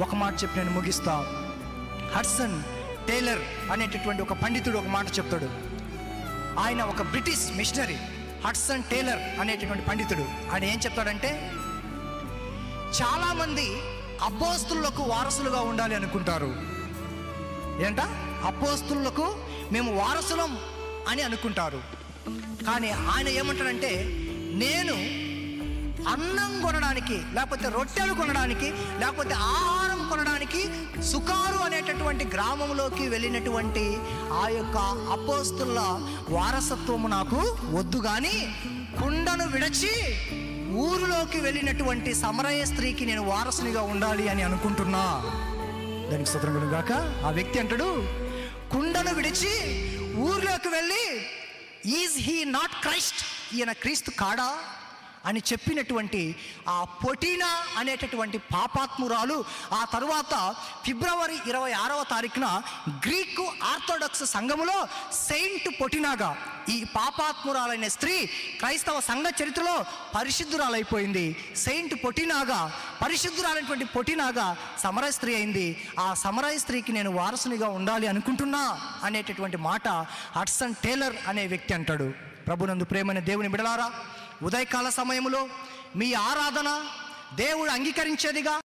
ఒక మాట చెప్పి నేను ముగిస్తా. హడ్సన్ టేలర్ అనేటటువంటి ఒక పండితుడు ఒక మాట చెప్తాడు. ఆయన ఒక బ్రిటిష్ మిషనరీ. హడ్సన్ టేలర్ అనేటటువంటి పండితుడు ఆయన ఏం చెప్తాడంటే, చాలామంది అపోస్తులకు వారసులుగా ఉండాలి అనుకుంటారు. ఏంట? అపోస్తులకు మేము వారసులం అని అనుకుంటారు. కానీ ఆయన ఏమంటాడంటే, నేను అన్నం కొనడానికి, లేకపోతే రొట్టెలు కొనడానికి, లేకపోతే ఆహారం కొనడానికి సుకారు అనేటటువంటి గ్రామంలోకి వెళ్ళినటువంటి ఆ యొక్క అపోస్తుల వారసత్వము నాకు వద్దు, కానీ కుండను విడచి ఊరిలోకి వెళ్ళినటువంటి సమరయ స్త్రీకి నేను వారసునిగా ఉండాలి అని అనుకుంటున్నా. దానికి స్తోత్రం కలుగును గాక. ఆ వ్యక్తి అంటాడు, కుండను విడిచి ఊరిలోకి వెళ్ళి, ఈజ్ హీ నాట్ క్రైస్ట్, ఈయన క్రీస్తు కాడా అని చెప్పినటువంటి ఆ పొటీనా అనేటటువంటి పాపాత్మురాలు ఆ తరువాత ఫిబ్రవరి 26వ తారీఖున గ్రీకు ఆర్థోడాక్స్ సంఘములో సెయింట్ పొటినాగా, ఈ పాపాత్మురాలైన స్త్రీ క్రైస్తవ సంఘ చరిత్రలో పరిశుద్ధురాలైపోయింది. సెయింట్ పొటినాగా, పరిశుద్ధురాలైనటువంటి పొటినాగా సమరయ స్త్రీ అయింది. ఆ సమరయ స్త్రీకి నేను వారసునిగా ఉండాలి అనుకుంటున్నా అనేటటువంటి మాట హడ్సన్ టేలర్ అనే వ్యక్తి అంటాడు. ప్రభునందు ప్రేమైన దేవుని బిడలారా, ఉదయకాల సమయంలో మీ ఆరాధన దేవుడు అంగీకరించేదిగా